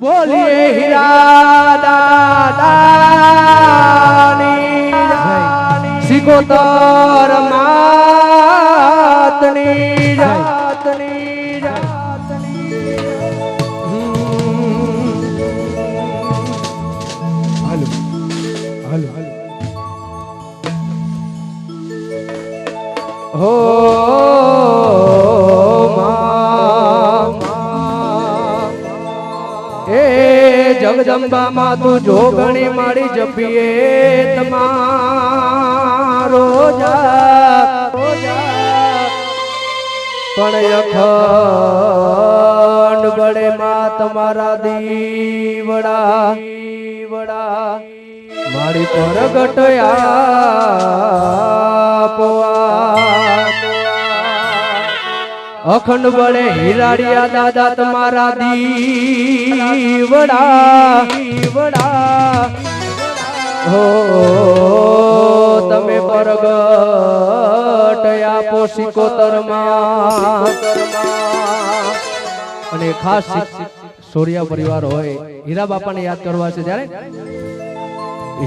બોલીએ હીરા દાદાની સિકોતર માતની જાતની હાલો હાલો હો જગદંબા માં તું જોગણી મારી જપીએ તમારો પણ અખંડ બળે માં તમારા દીવડા મારી પ્રગટ અખંડ બળે હિરાડિયા દાદા તમારા દીવડા હો તમે પ્રગટ આપો સિકોતરમાં અને ખાસ સોરિયા પરિવાર હોય હીરા બાપાને યાદ કરવા છે જ્યારે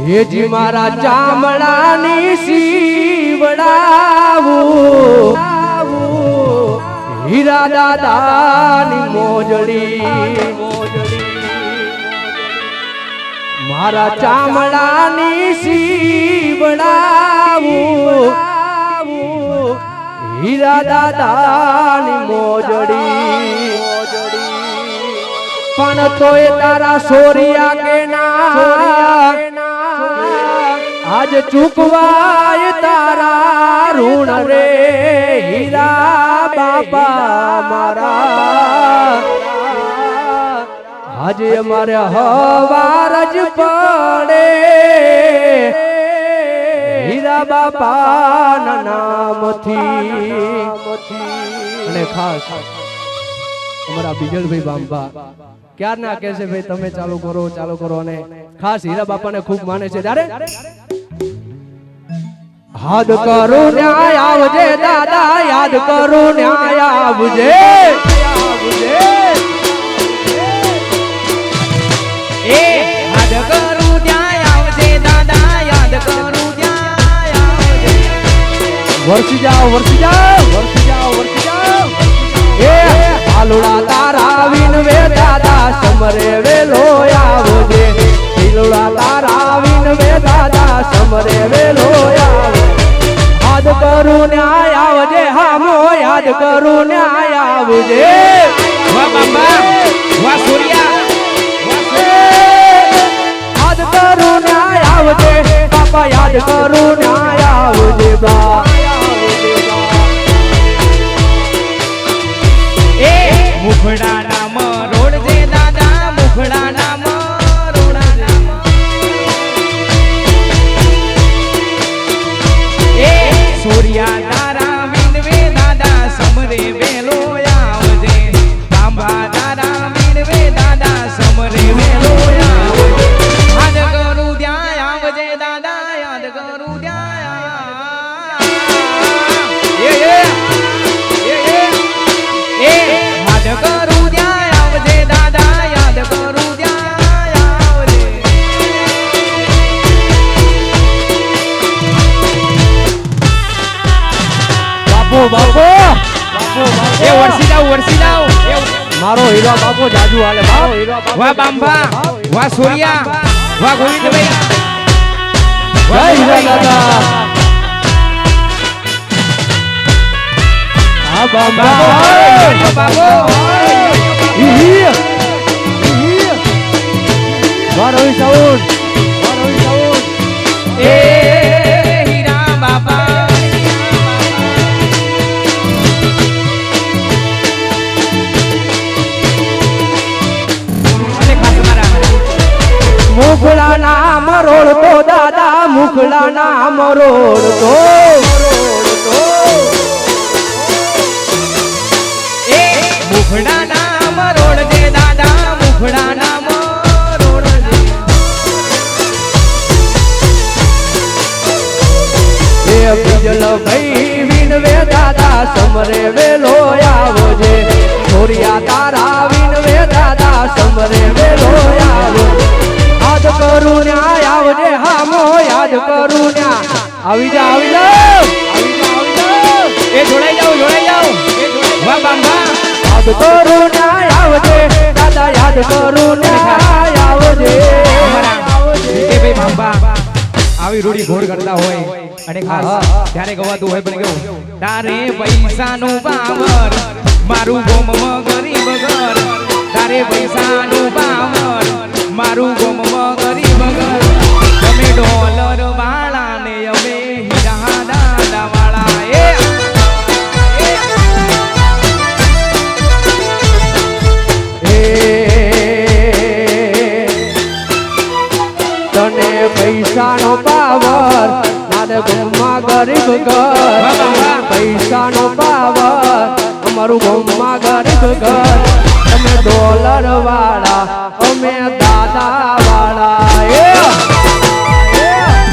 હેજી મારા ચામડાની સીવડાવું હીરા દાદાની મોજડી મારા ચામડાની સીવડાવું હીરા દાદાની મોજડી પણ તોય તારા સોરિયા કે ના આજ ચૂકવાય તારા ઋણ રે હીરા બાપા મારા આજે અમારે હવાર જ પડે હીરા બાપા ના નામથી અને ખાસ અમારા બીજલભાઈ બાંબા ક્યાર ના કહે છે ભાઈ તમે ચાલુ કરો અને ખાસ હીરા બાપાને ખૂબ માને છે ત્યારે યાદ કરું ન્યાય આવજે દાદા યાદ કરું ન્યાય આવજે એ યાદ કરું ન્યાય આવજે દાદા યાદ કરું ન્યાય આવજે વરસી જાઓ એ હાલુડા તારા વિનવે દાદા સમરે વેલો આવજે હાલુડા તારા વિનવે દાદા સમરે વેલો આવજે યાદ કરું ન્યાય આવજે હામો યાદ કરું ન્યાય આવજે વાહ બાબા વાહ સૂર્યા યાદ કરું ન્યાય આવજે બાપા યાદ કરું ન્યાય આવજે બા એ મુખડા નામ રોડ જે દાદા મુખડા નામ સૂર્યા તારા વિનવે દાદા સમરે વેલો આવજે તાંબા તારા વિનવે દાદા સમરે વેલો આવજે યાદ કરું ત્યાં આવજે દાદા યાદ કરું ત્યાં યાદ કરું ત્યાં આવજે દાદા યાદ કરું ત્યાં આવજે બાપો એ વરસી જાવ મારો હીરો બાપો જાજુ હાલે મારો હીરો બાપો વાહ બાંબા વાહ સૂર્યા વાહ ગોવિંદભાઈ જય હીરા દાદા આ બાબા બાબો મારો સાઉન્ડ એ હીરા બાબા મુખડા નામ રોડ તો દાદા મુખડા નામ રોડ તો એ મુખડા નામ રોડ દે દાદા મુખડા નામ રોડ દે એ બીજલ ભાઈ વિનવે દાદા સમરે વેલો આવજે છોરિયા તારા વિનવે દાદા સમરે વેલો યાદ કરું ન્યાય આવજે દાદા યાદ કરું ન્યાય આવજે ભાઈ બાબા આવી રૂડી ઘોડ કરતા હોય અને ખાસ ત્યારે ગવાતું હોય પણ કેવું તારે પૈસાનું પાવર મારું ગોમમાં ગરીબ ઘર તારે પૈસાનું પાવર મારું ગોમમાં ગરીબ ઘર તમે ડોલર વાળા ને અમે હીરા દાદા વાળા તને પૈસાનો પાવર મારે ગામમાં ગરીબ ઘર પૈસાનો પાવર અમારું ગામમાં ગરીબ ઘર તમે ડોલર વાળા અમે દાદા વાળા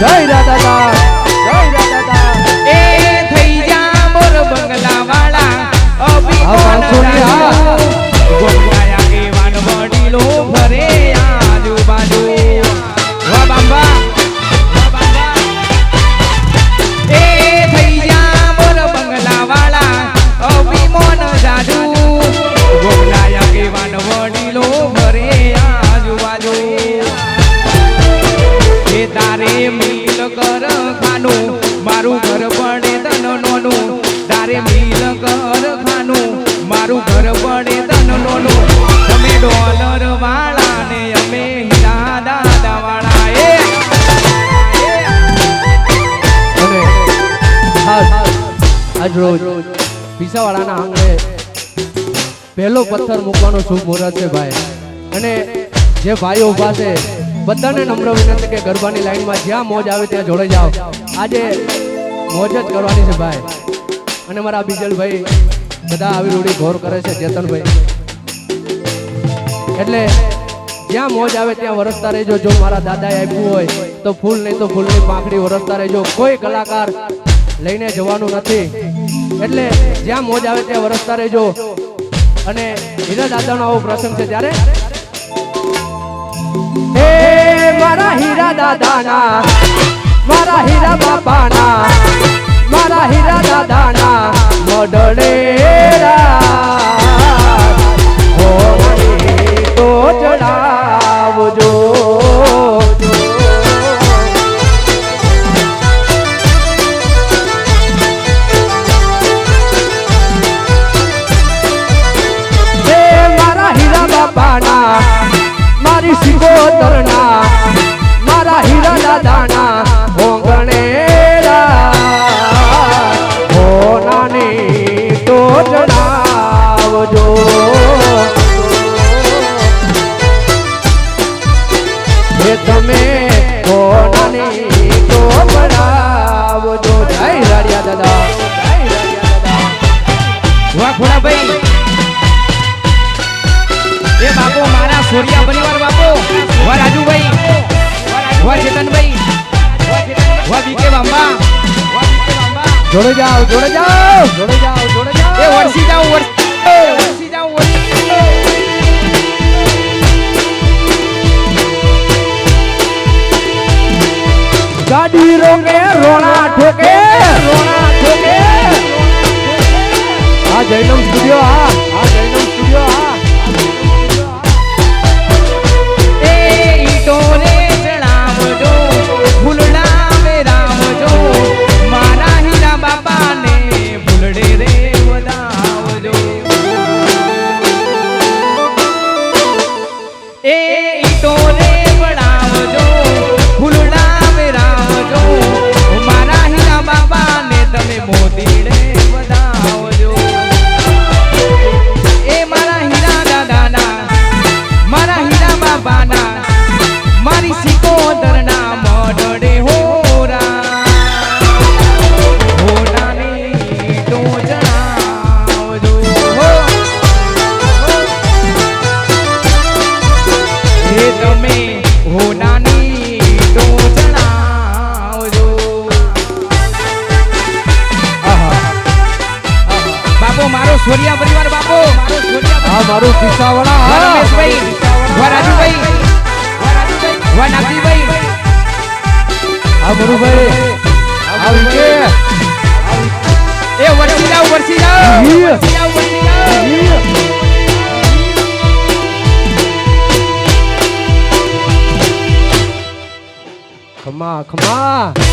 જય દાદા જય દાદા એ થઈ જા મોર બંગલા વાળા અભિમાન ગોમડાયા કે વાન વડીલો ફરે આજુબાજુ વાહ બાબા એ થઈ જા મોર બંગલા વાળા અભિમાન જાદુ ગોમડાયા કે વાન વડીલો ફરે આજુબાજુ એ તારે મિલ કર ખાનું મારું ઘર પડે તન નોનું તારે મિલ કર ખાનું મારું ઘર પડે તન નોનું તમે ડોલર વાળા ને અમે હીરા દાદા વાળા અને આજ રોજ પીસાવાળાના આંગણે પહેલો પથ્થર મૂકવાનો શુભ મુહૂર્ત છે ભાઈ અને જે ભાઈઓ ઉભા છે બધાને નમ્ર વિનંતી કે ગરબાની લાઈનમાં જ્યાં મોજ આવે ત્યાં જોડાઈ જાઓ આજે મોજ જ કરવાની છે ભાઈ અને મારા બીજલભાઈ બધા આવી રૂડી ઘોર કરે છે ચેતનભાઈ એટલે જ્યાં મોજ આવે ત્યાં વરસતા રહેજો જો મારા દાદાએ આપ્યું હોય તો ફૂલ નહીં તો ફૂલની પાંખડી વરસતા રહેજો કોઈ કલાકાર લઈને જવાનું નથી એટલે જ્યાં મોજ આવે ત્યાં વરસતા રહેજો અને હીરા દાદાનો આવો પ્રસંગ છે ત્યારે હે મારા હીરા દાદાના મારા હીરા બાપાના મારા હીરા દાદાના મોઢડેરા તો ચડાવજો હે મારા હીરા બાપાના મારી સિકોતરના મારા હીરા દાદાના હોંગણેરા હો નાની તો જણાવજો હે તમે હો નાની તો બનાવજો જય રાડિયા દાદા જય રાડિયા દાદા વાહ ખોડાભાઈ એ બાપુ મારા સોરિયા પરિવાર બાપુ વાહ રાજુભાઈ વાહ ચેતનભાઈ વાહ બીકે બાંબા જોડે જાઓ જોડે જાઓ જોડે જાઓ જોડે જાઓ એ વરસી જાઓ વરસી જાઓ ગાડી રોકે રોણા ઠોકે આ જૈનમ સ્ટુડિયો આ જૈનમ સ્ટુડિયો એ ઈટોને ચડાવજો ફૂલડા વેરાવજો મારા હીરા બાપાને ફૂલડે રે વધાવજો એ ઈટોને ચડાવજો ફૂલડા વેરાવજો મારા હીરા બાપાને તમે મોતીડે વધાવજો એ મારા હીરા દાદાના મારા હીરા બાબાના મારી સિકોતરના મોઢડે હોરા હોનાની તો જણાવજો એ તમે હોનાની તો જણાવજો બાપુ મારો સોરિયા પરિવાર બાપુ મારો સોરિયા આ મારું પીસાવાળા રમેશભાઈ વાહ રાજુભાઈ વાહ નાગજીભાઈ આ મરુભાઈ આ વિકે એ વરસી જાઓ વરસી જાઓ વરસી જાઓ વરસી જાઓ ખમા ખમા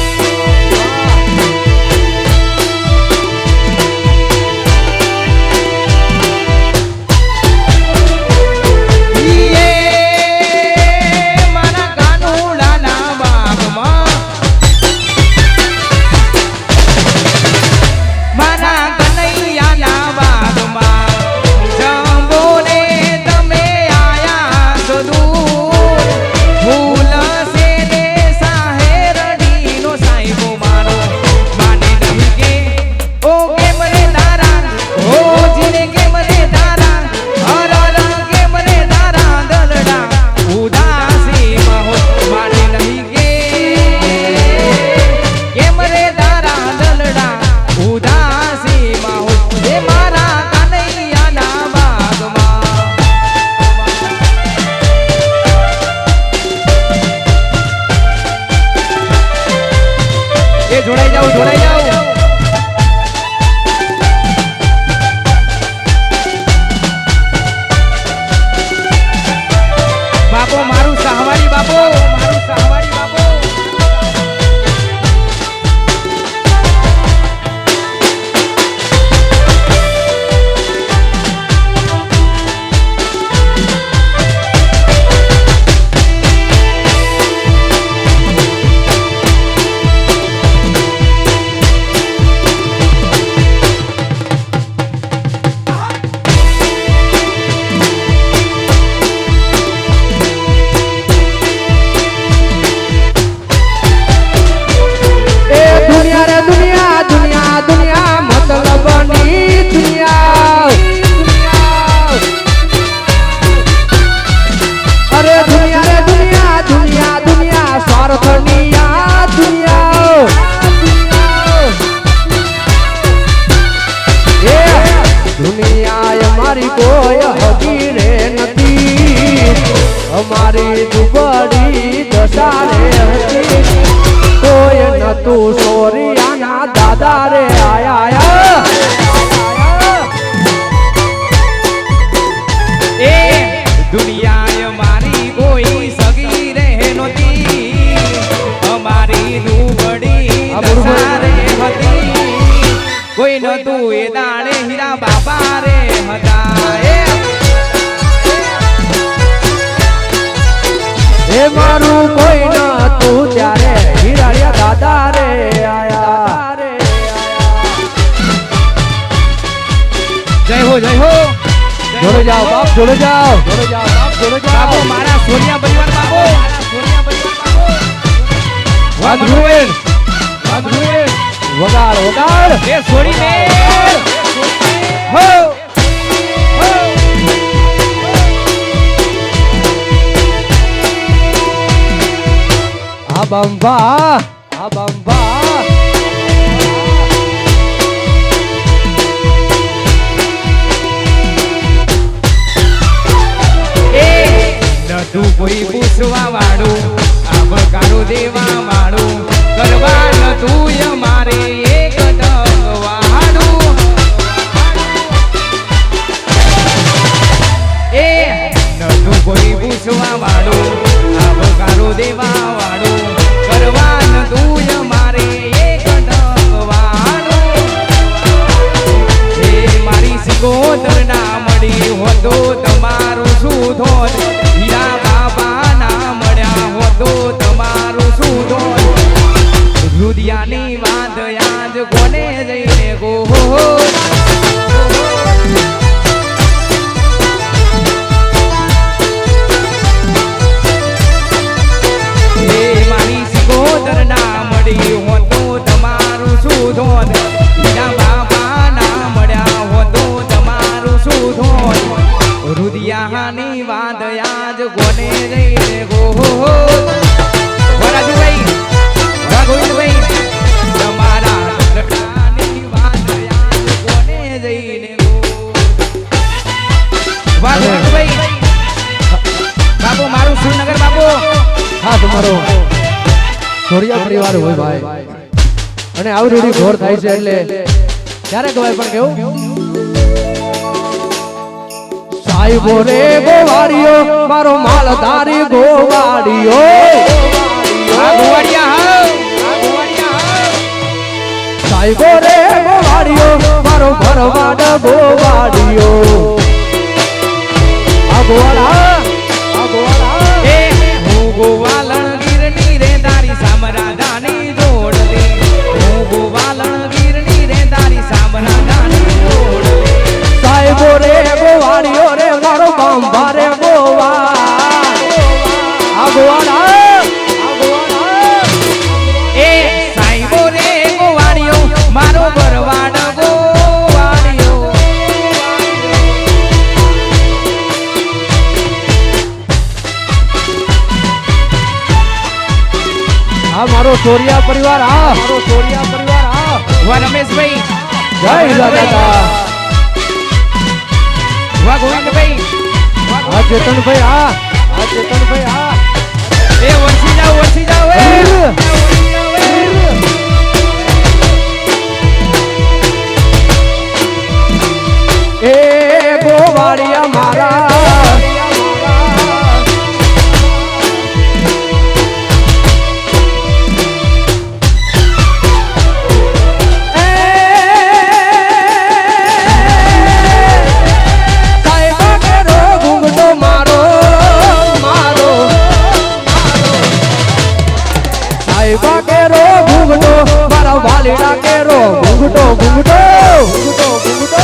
જોડાઈ જાઓ જોડાઈ જાઓ બાપો મારું સહવારી બાપો મારું સહવારી બાપો અમારી દુબળી દશા રે હતી કોઈ નતું સોરિયાના દાદા રે આયા એ દુનિયા મારી કોઈ સગી રે નહોતી અમારી દુબળી દશા રે હતી કોઈ નતું એ દાડે હીરા બાપા રે હતા એ મારું કોઈ નતું ત્યારે હિરાડિયા દાદા રે આયા જય હો જય હો જોડે જાઓ બાપ જોડે જાઓ જોડે જાઓ બાપ જોડે જાઓ બાપો મારા સોનિયા પરિવાર બાપો મારા સોનિયા પરિવાર બાપો વાઘરુએન વગાડ વગાડ એ સોડી મે હો આ બંબા એ નતું કોઈ પૂછવા વાળું આવકારો દેવા વાળું કરવા નતું અમારે એક ડંગ વાળું એ નતું કોઈ પૂછવા વાળું આવકારો દેવા વાળું કરવા નતું અમારે એક ડંગ વાળું એ મારી સિકોદર ના મળી હોતો તમારું શું ધોન હીરા બાબા ના મળ્યા હોતો તમારું શું ધોન રુદિયાની વાત યાદ કોને જઈને ગો એ મારી સિકોદર ના મળી હોતો તમારું શું ધોન હીરા બાબા ના મળ્યા હોતો તમારું શું ધોન રુદિયાની વાત યાદ કોને જઈને ગો રાજુભાઈ ગોવિંદભાઈ તમારા લટાની વાત યાદ કોને જઈને ગો રાજુભાઈ બાપુ મારું સુરનગર બાપુ હા તમારો સોરિયા પરિવાર હોય ભાઈ અને આવી રૂડી ઘોર થાય છે એટલે ક્યારે કહેવાય પણ કેવું સાહેબો રે ગોવાળિયો મારો માલધારી ગોવાળિયો ગોવાળિયા સાહેબો રે ગોવાળિયો મારો ભરવાડ ગોવાળિયો આ ગોવાળા એ હું ગોવાલણ ગીરની રે તારી સામરાદાની જોડલી હું ગોવાલણ ગીરની રે તારી સામરાદાની જોડલી સાહેબો રે ગોવાળિયો રે મારો બાંભા રે ગોવા આ ગોવાળા એ સાઈબો રે ગોવાળિયો મારો ભરવાડ ગોવાળિયો આ મારો સોરિયા પરિવાર આ મારો સોરિયા પરિવાર આ વાહ રમેશભાઈ જય દાદા વાહ ગોવિંદભાઈ આ ચેતનભાઈ આ ચેતનભાઈ આ એ વરસી જાઓ એ એ ગોવાળિયા મારા કેરો ઘૂંઘટો મારા વાલીડા કેરો ઘૂંઘટો ઘૂંઘટો ઘૂંઘટો ઘૂંઘટો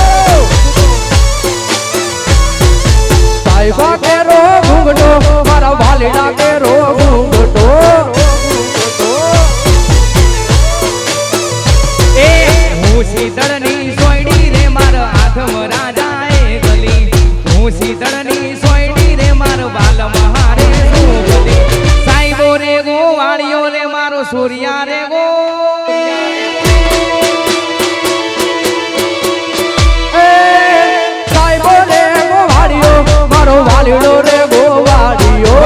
સાહેબા કેરો ઘૂંઘટો મારા વાલીડા કેરો ઘૂંઘટો એ હું શીતળની સોયડી રે મારા હાથમાં રાજાએ ગલી હું શીતળની સોયડી રે મારો બાલ મહારે ગલી સાઈબો રે ગોવાળિયો રે મારો સૂર્યા રે ગો સાહેબો રે ગોવાળિયો મારો વાલીડો રે ગોવાળિયો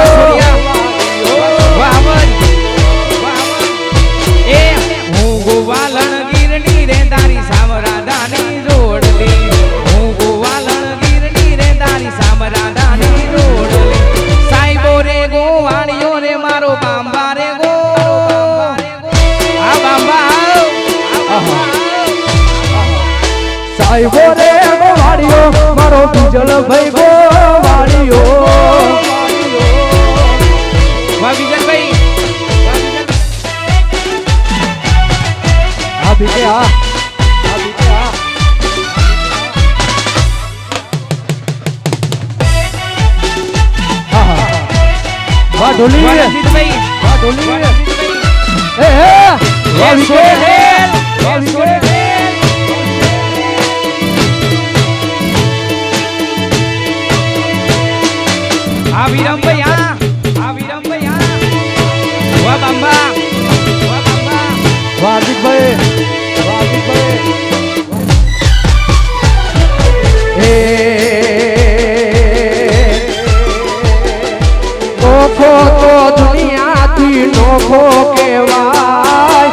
એ હું ગોવાલણ ગીરની રે તારી સામરાદાની જોડલી હું ગોવાલણ ગીરની રે તારી સામરાદાની જોડલી સાઈબો રે ગોવાળિયો રે મારો બાંબા રે ગો આ બાંબા સાહેબો રે ગોવાળિયો મારો બીજલ ભાઈ ગોવાળિયો વાહ વિજયભાઈ આ બીજે આ બીજે આ વાહ ઢોલી વાહ રણજીતભાઈ વાહ ઢોલી વાહ રણજીતભાઈ એ હે વાહ એ વિજય સોરેલ વાહ એ વિજય સોરેલ આ વિરમભાઈ આ વિરમભાઈ વાહ બાંબા વાહ બાંબા વાહ હાર્દિકભાઈ વાહ હાર્દિકભાઈ એ નોખો તો દુનિયાથી નોખો કહેવાય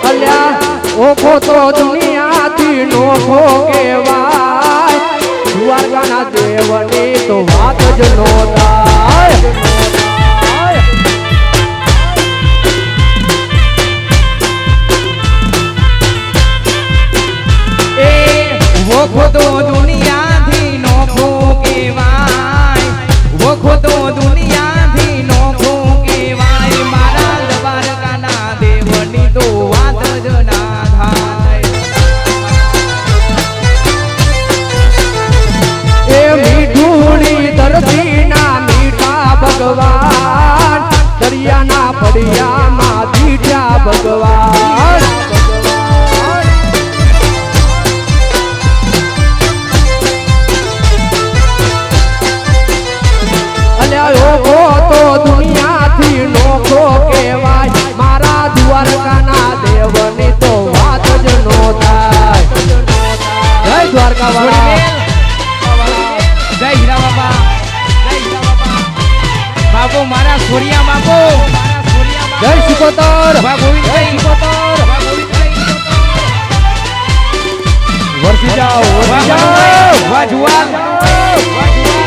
અલ્યા ઓખો તો દુનિયાથી નોખો કહેવાય દ્વારકાના દેવની તો વાત જ નો થાય એ વોખો તો દુનિયાથી નોખો કહેવાય વોખો તો દુનિયાથી નોખો કહેવાય મારા દ્વારકાના દેવની તો વાત જ ના થાય એ મીઠુડી ધરતીના મીઠા ભગવાન દરિયાના ફળિયામાં દીઠા ભગવાન અલ્યા ઓખો તો દુનિયાથી નોખો કહેવાય મારા દ્વારકાના દેવની તો વાત જ નો થાય જય દ્વારકા વાળા જય હીરા બાબા બાપુ મારા સોરિયા બાપુ જય સુકોતર વાહ ગોવિંદભાઈ વાહ ગોવિંદભાઈ વરસી જાઓ વાહ વરસી જાઓ મનોભાઈ વાહ જુવાન વાહ જુવાન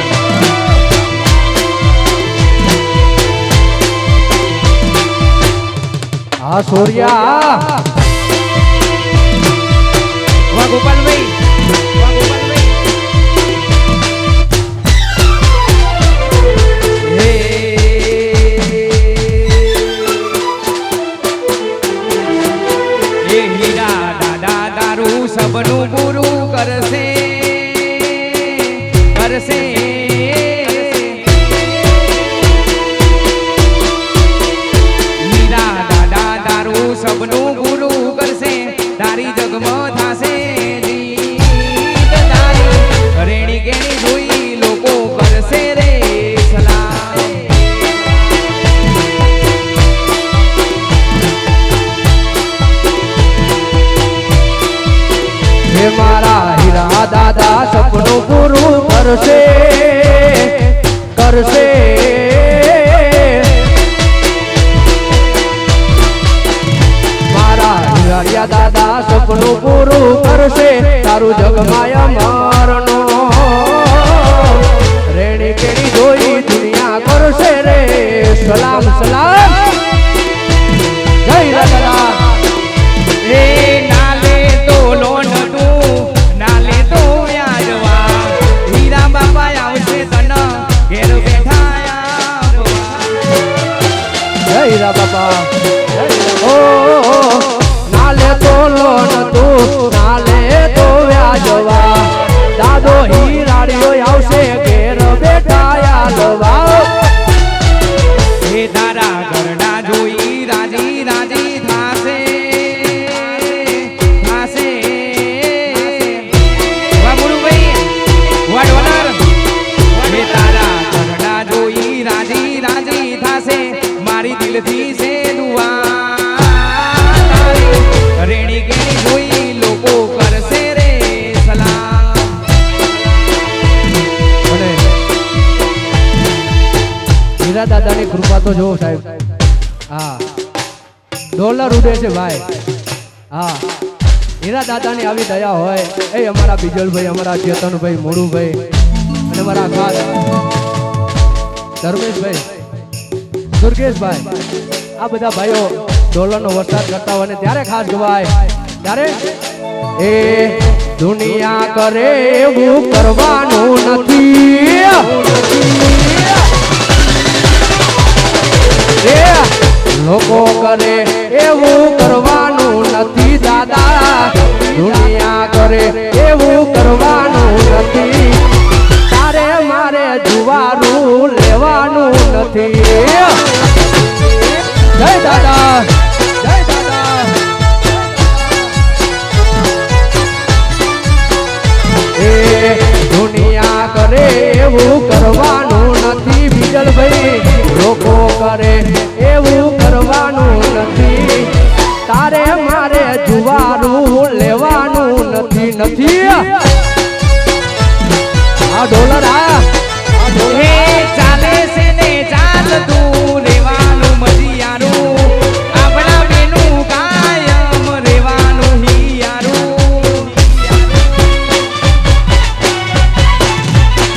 આ સોરિયા ગોપાલભાઈ વાહ ગોપાલભાઈ એ હીરા દાદા તારું સબનું પૂરું કરશે કરશે હીરા દાદા તારું સબનું પૂરું કરશે તારી જગમાં થાશે જીત તારી રેણી કેણી જોઈ લોકો કરશે રે સલામ હે મારા હીરા દાદા સપનું પૂરું કરશે કરશે મારા હીરા દાદા સપનું પૂરું કરશે તારું જગમાય મારનો રેણી કેણી જોઈ દુનિયા કરશે રે સલામ સલામ જય દાદા એ નાલે તો લોન તું નાલે તો વ્યાજવા હીરા બાપા આવશે તન ઘેર બેઠા આવવા જય હીરા બાપા ઓ નાલે તો લોન તું નાલે તો વ્યાજવા દાદો હીરાડીઓ આવશે ઘેર બેઠા આલવા એ તારા ઘરના જોઈ રાજી રાજી થાશે થાશે વાહ મુરુભાઈ વાહ ડોલર એ તારા ઘરના જોઈ રાજી રાજી થાશે મારી દિલથી છે દુઆ તારી રેણી કેણી જોઈ લોકો કરશે રે સલામ અને હીરા દાદાની કૃપા તો જો સાહેબ હા ડોલર ઉડે છે ભાઈ હા હીરા દાદાની આવી દયા હોય એ અમારા બીજલભાઈ અમારા ચેતનભાઈ મોડુભાઈ અને અમારા ખાસ ધર્મેશભાઈ દુર્ગેશભાઈ આ બધા ભાઈઓ ડોલરનો વરસાદ કરતા હોય ને ત્યારે ખાસ ગવાય ત્યારે એ દુનિયા કરે એવું કરવાનું નથી એ લોકો કરે એવું કરવાનું નથી દાદા દુનિયા કરે એવું કરવાનું નથી તારે મારે જુવારું લેવાનું નથી જય દાદા જય દાદા એ દુનિયા કરે એવું કરવાનું નથી બીજલભાઈ લોકો કરે એવું કરવાનું નથી તારે મારે જુવારું લેવાનું નથી નથી આ ડોલર આયા હે ચાલે છે ને ચાલતું રેવાનું મજિયારું આપણા બેનું કાયમ રેવાનું હિયારું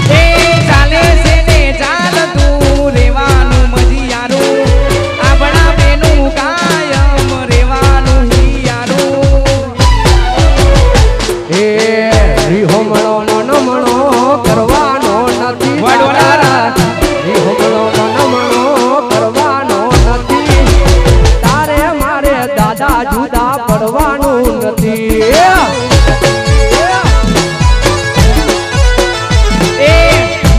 હે ચાલે છે ને ચાલતું રેવાનું મજિયારું આપણા બેનું કાયમ રેવાનું હિયારું એ રીહોમણો નો નમણો કરવાનો નથી વડોદરા. રીહોમણો નો નમણો કરવાનો નથી તારે મારે દાદા જુદા પડવાનું નથી એ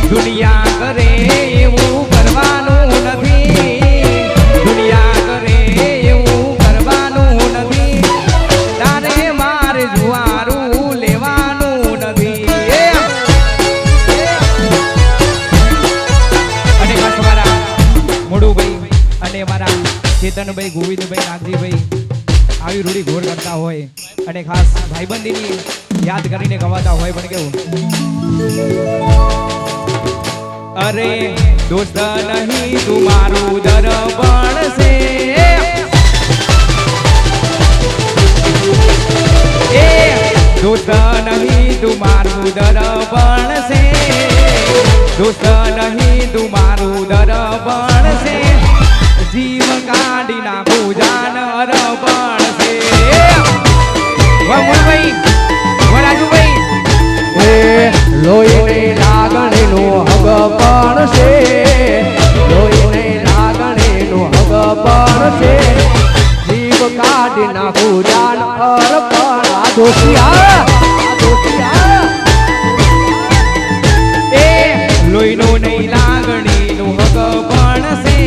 દુનિયા કરે એવું કરવાનું નથી દુનિયા કરે એવું કરવાનું નથી તારે મારે જુવારું લેવાનું નથી અને બસ મારા મોડુભાઈ અને મારા ચેતનભાઈ ગોવિંદભાઈ નાગજીભાઈ આવી રૂડી ઘોર કરતા હોય અને ખાસ ભાઈબંધીની યાદ કરીને ગવાતા હોય પણ કેવું અરે દોસ્ત નહીં તું મારું દર્પણ છે એ દોસ્ત નહીં તું મારું દર્પણ છે દોસ્ત નહીં તું મારું દર્પણ છે જીવ કાઢી નાખું જાન અર્પણ છે વાહ મુરભાઈ લોહીની લાગણીનું હગ પણ છે, લોહીની લાગણીનું હગ પણ છે, જીવ કાઢી નાખું જાન અર્પણ. આ દોષિયા એ લોહીનું નહીં લાગણીનું હગ પણ છે,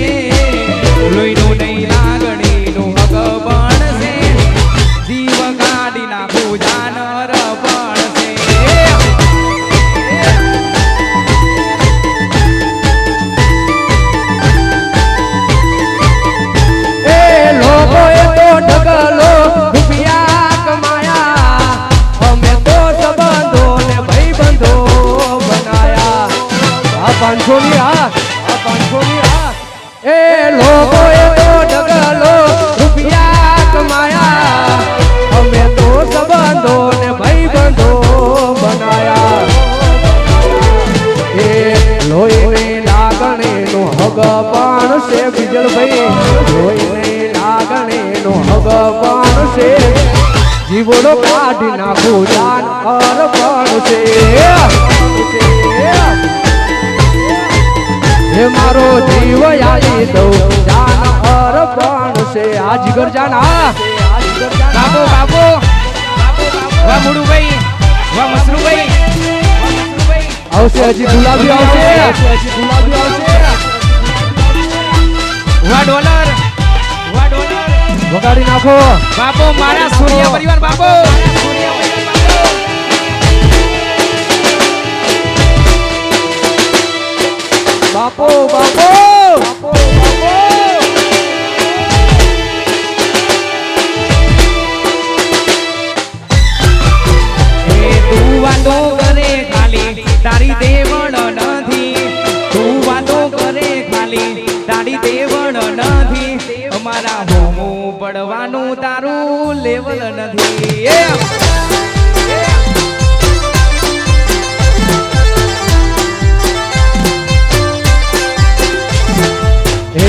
લોહીનું નહીં લાગણીનું હગ પણ છે, જીવ કાઢી નાખું જાનર પણ છે. એ લોકોએ તો ઢગલો રૂપિયા કમાયા, અમે તો સંબંધો ને ભાઈબંધો બનાયા. આ 500 ની આ 500 ની આ. એ લોકોએ તો ઢગલો રૂપિયા કમાયા, અમે તો સંબંધો ને ભાઈબંધો બનાયા. એ લોહીની લાગણીનો હગ પણ છે બીજલભાઈ, લોહીની લાગણીનો હગ પણ છે, જીવડો કાઢી નાખું જાન અર્પણ છે. હે મારો જીવ યાદી દઉં જાન અર્પણ છે. આ જીગર જાન આ બાબો બાબો વાહ મુડુભાઈ, વાહ મસરૂભાઈ, આવશે હજી ગુલાબી આવશે, હજી ગુલાબી આવશે. વાહ ડોલર, વાહ ડોલર, વગાડી નાખો બાબો મારા સૂર્ય પરિવાર, બાબો બાપો બાપો બાપો. એ તું વાતો કરે ખાલી તારી દેવણ નથી, તું વાતો કરે ખાલી તારી દેવણ નથી, અમારા હોમું પડવાનું તારું લેવલ નથી. હે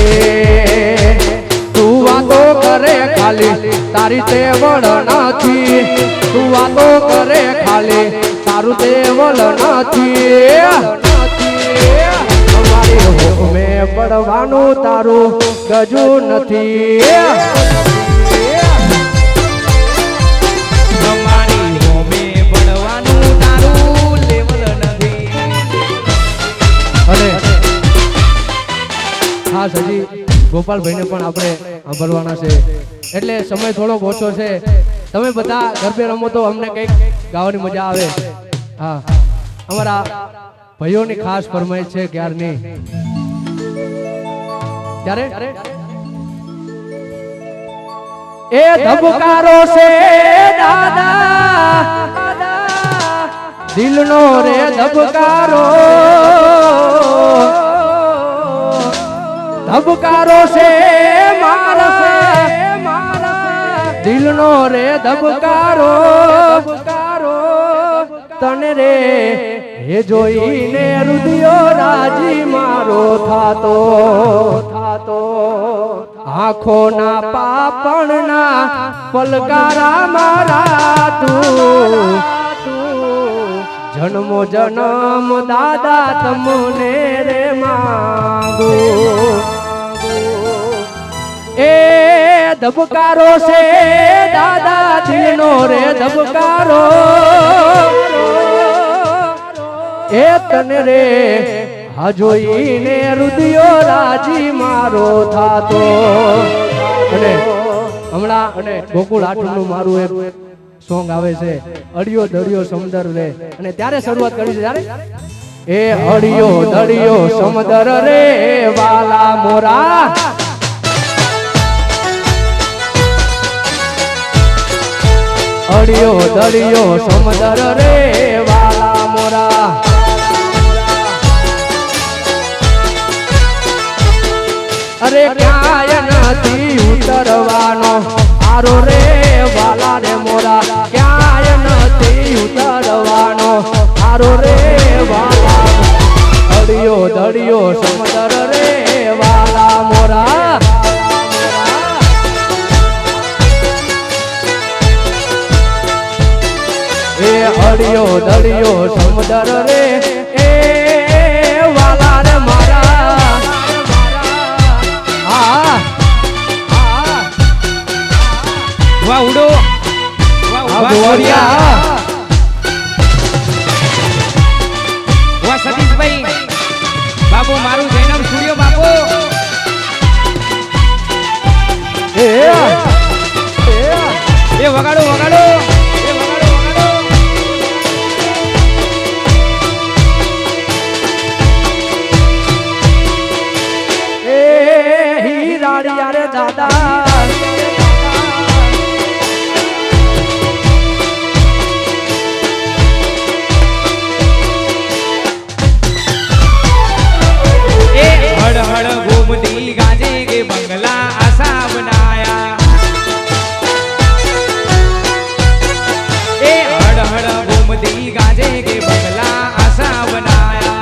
તું વાતો કરે ખાલી તારી તેવળ નથી, તું વાતો કરે ખાલી તારું તેવળ નથી, અમારી હુકમે પડવાનું તારું ગજુ નથી. અમારી હોમે પડવાનું તારું લેવલ નથી. અને ખાસ હજી ગોપાલભાઈને પણ આપણે સાંભળવાના છે, એટલે સમય થોડોક ઓછો છે. તમે બધા ગરબે રમો તો અમને કંઈક ગાવાની મજા આવે. હા, અમારા ભાઈઓની ખાસ ફરમાઈશ છે ક્યારની. ત્યારે એ ધબકારો છે દાદા, દિલનો રે ધબકારો, ધબકારો છે મારા દિલનો રે ધબકારો, તને રે હે જોઈને હૃદયો રાજી મારો થાતો, આંખોના પાપણના પલકારા મારા તું, જન્મો જન્મ દાદા તમને રે માંગુ. એ ધબકારો છે દાદા દિલનો રે ધબકારો, એ તને રે આ જોઈને હૃદયો રાજી મારો થાતો. અને હમણાં ગોકુળ આઠમનું મારું એક સોંગ આવે છે, અડિયો દડિયો સમદર રે, અને ત્યારે શરૂઆત કરી છે. ત્યારે એ અડિયો દડિયો સમદર રે વાલા મોરા, અડિયો દડિયો સમદર રે વાલા મોરા, અરે ક્યાંય નથી ઉતરવાનો આરો રે વાલા રે મોરા, ક્યાંય નથી ઉતરવાનો આરો રે વાલા, અડિયો દડિયો સમદર રે વાલા મોરા. એ અડિયો દડિયો સમદર ઉંદર રે એ વાલા રે મારા હા વાહ ઉડો વાહ ગોરિયા વાહ સતીશભાઈ બાપુ મારું જૈનમ સ્ટુડિયો બાપુ એ વગાડો વગાડો એ હીરાડિયા રે દાદા हड़ हड़ घूमती गाजे के बंगला आशा बनाया ए हड़ हड़ घूमती गाजे के बंगला आशा बनाया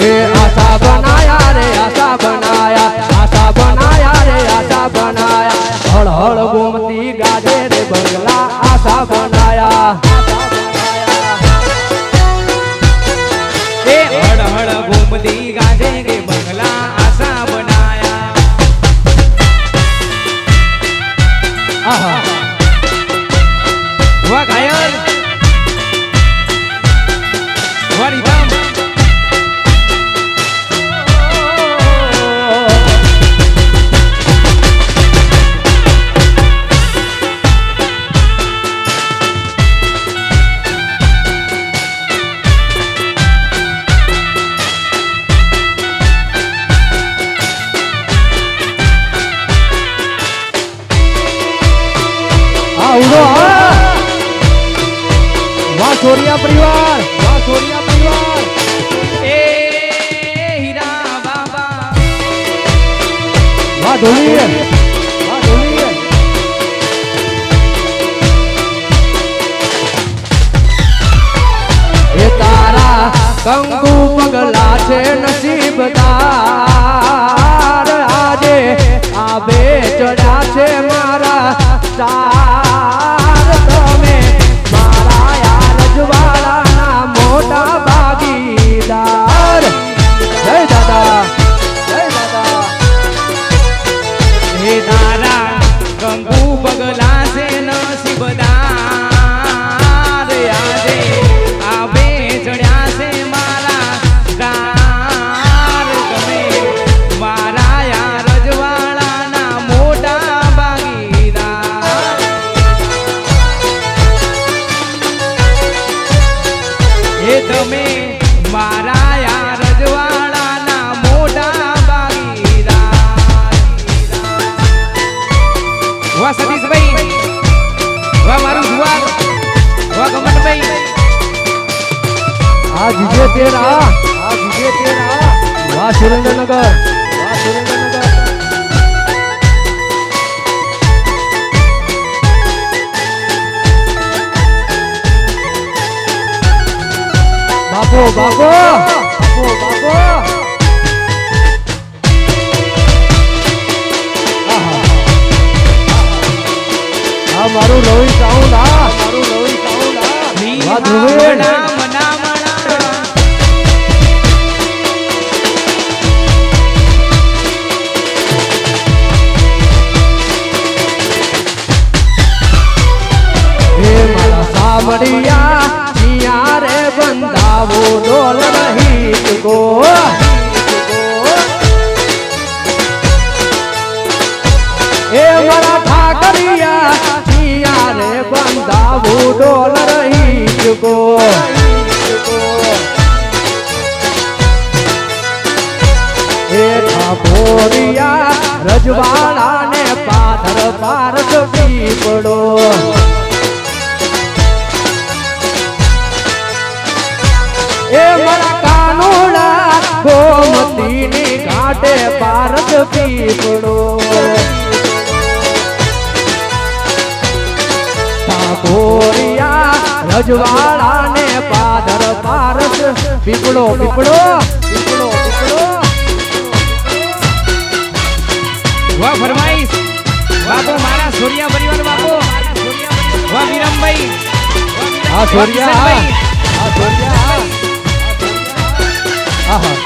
ए आशा बनाया रे आशा बनाया आशा बनाया रे आशा बनाया हड़ हड़ घूमती गाजे रे बंगला आशा बनाया ए हड़ हड़ घूमती गाजे के बंगला आशा बनाया आहा वाह घायल वाह रिदम ઉડો વાહ છોરિયા પરિવાર વાહ છોરિયા પરિવાર ए हीरा बाबा વાહ ઢોલી વાહ ઢોલી એ તારા કંકુ પગલા છે નસીબદાર આજે આ બે ચડ્યા છે મારા તાર તમે મારા યાર જવાળાના મોટા ભાગીદાર જય દાદા જય દાદા हे तारा कंकु पगला से नसीबदार आजे आबे चढ़्या से मारा दार તમે મારા યાર રજવાડાના મોટા ભાગીદાર એ તમે મારા યાર રજવાડાના મોટા ભાગીદાર વાહ સતીશભાઈ વાહ મારું જુવાર વાહ ગમનભાઈ आज विजय तेरा वाह सुरेंद्रनगर वाह सुरेंद्रनगर बापो बापो बापो बापो આ મારું લોહી સાઉન્ડ આ મારું લોહી સાઉન્ડ આ વાહ ધ્રુવેન સાવડિયા જીયા રે બંધાવો ડોલ રહી ચુકો એ મારા ઠાકરિયા જીયા રે બંધાવો ડોલ રહી ચુકો એ ઠાકોરિયા રજવાડા ને પાથર પારસ પીપળો એ મારા કાનુડા ગોમતી ની ઘાટે પારસ પીપળો ઠાકોરિયા રજવાડા ને પાદર પારસ પીપળો પીપળો પીપળો પીપળો વાહ ફરમાઈશ બાપુ મારા સૂર્યા પરિવાર બાપુ વાહ વિરમભાઈ હા સોરિયા કિશનભાઈ. હા સોરિયા આહા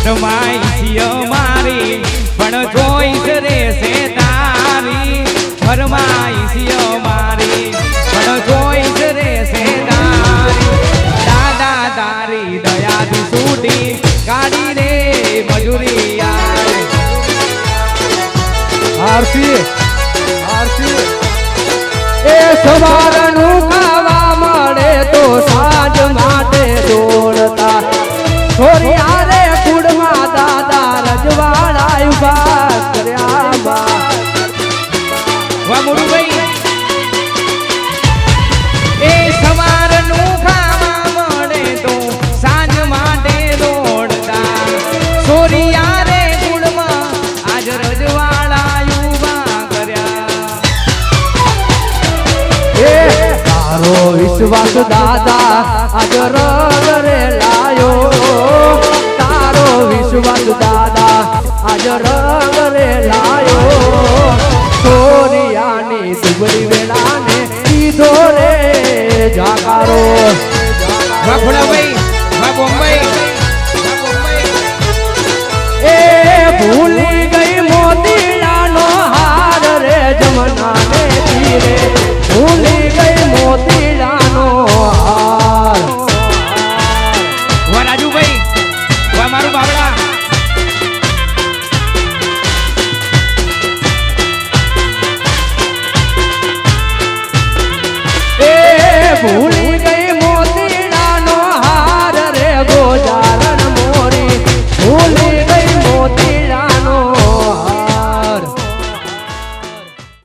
રમાઈ છીએ મારી પણ જોઈશ રહેશે તારી ફરમાઈ છીએ મારી પણ જોઈશ રહેશે તારી દાદા તારી દયાથી છૂટી કાઢી રે મજૂરી યાર આરતી આરતી એ સવારનું ખાવા મળે તો સાંજ માટે દોડતા છોરિયા રે કુડમાં દાદા રજવાડા ઉભા કર્યા બા વાહ મોરુભાઈ એ સવારનું ખાવા મળે તો સાંજ માટે દોડતા સોરિયા રે કુળમાં આજ રજવાડા ઊભા કર્યા એ તારો વિશ્વાસ દાદા આજ રંગ રે લાયો તારો વિશ્વાસ દાદા આજ રંગ રે લાયો સોરિયાની દુબળી વેળાને કીધો રે જાકારો વાહ ભોળાભાઈ વાહ બોમ્બઈ એ ભૂલી ગઈ મોતીડાનો હાર રે જમનાને તીરે ભૂલી ગઈ મોતીડાનો હાર વાહ રાજુભાઈ વાહ મારું બાબડા એ ભૂલી